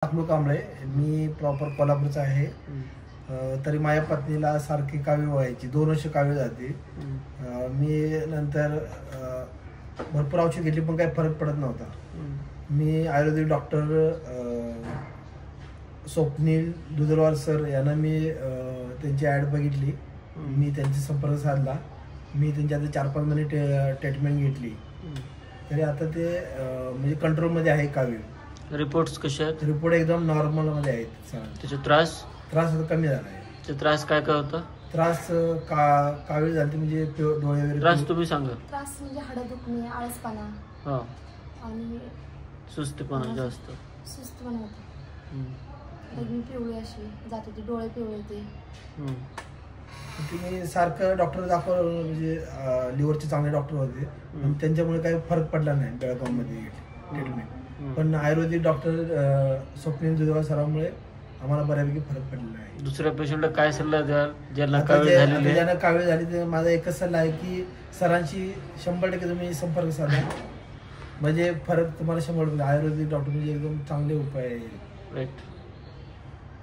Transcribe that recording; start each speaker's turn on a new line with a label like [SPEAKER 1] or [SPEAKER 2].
[SPEAKER 1] अकलू कांबळे, मी proper कोल्हापूरचा आहे. तरी माझ्या पत्नीला सारखी कावीळ व्हायची, 2 वर्ष कावीळ जाते. मी नंतर भरपूर औषध घेतली पण काही फरक पडत नव्हता. मी आयुर्वेदिक डॉक्टर स्वप्नील दुधलवार सर यांना मी त्यांची ॲड बघितली. मी त्यांचा संपर्क साधला. मी त्यांच्या आता 4-5 महिने ट्रीटमेंट घेतली. तरी आता ते म्हणजे कंट्रोलमध्ये आहे कावीळ.
[SPEAKER 2] रिपोर्ट्स कसे आहेत?
[SPEAKER 1] रिपोर्ट एकदम नॉर्मल मध्ये आहेत.
[SPEAKER 2] त्याचे त्रास
[SPEAKER 1] आता कमी झाला आहे.
[SPEAKER 2] ते त्रास काय काय होतं?
[SPEAKER 1] त्रास कावीळ झाली म्हणजे डोळे वगैरे.
[SPEAKER 2] त्रास तुम्ही सांगा.
[SPEAKER 3] त्रास म्हणजे हाडं दुखणे, आळसपणा
[SPEAKER 2] हा
[SPEAKER 3] आणि
[SPEAKER 2] सुस्तीपणा जास्त.
[SPEAKER 3] सुस्तपणा होते. लग्न पिवळी अशी जात होती, डोळे पिवळे होते.
[SPEAKER 1] मी सारखं डॉक्टर दाखवलं म्हणजे लिव्हरचे चांगले डॉक्टर होते पण त्यांच्यामुळे काही फरक पडला नाही बेळगावमध्ये ट्रीटमेंट. पण आयुर्वेदिक डॉक्टर स्वप्नील दुधलवार सरांमुळे आम्हाला बऱ्यापैकी फरक पडलेला आहे.
[SPEAKER 2] दुसऱ्या पेशंटला काय सल्ला द्याल ज्यांना
[SPEAKER 1] कावीळ झाली ते माझा एकच सल्ला आहे की सरांशी 100% तुम्ही संपर्क साधा, म्हणजे फरक तुम्हाला 100%. आयुर्वेदिक डॉक्टर म्हणजे एकदम चांगले उपाय आहे.
[SPEAKER 2] राईट.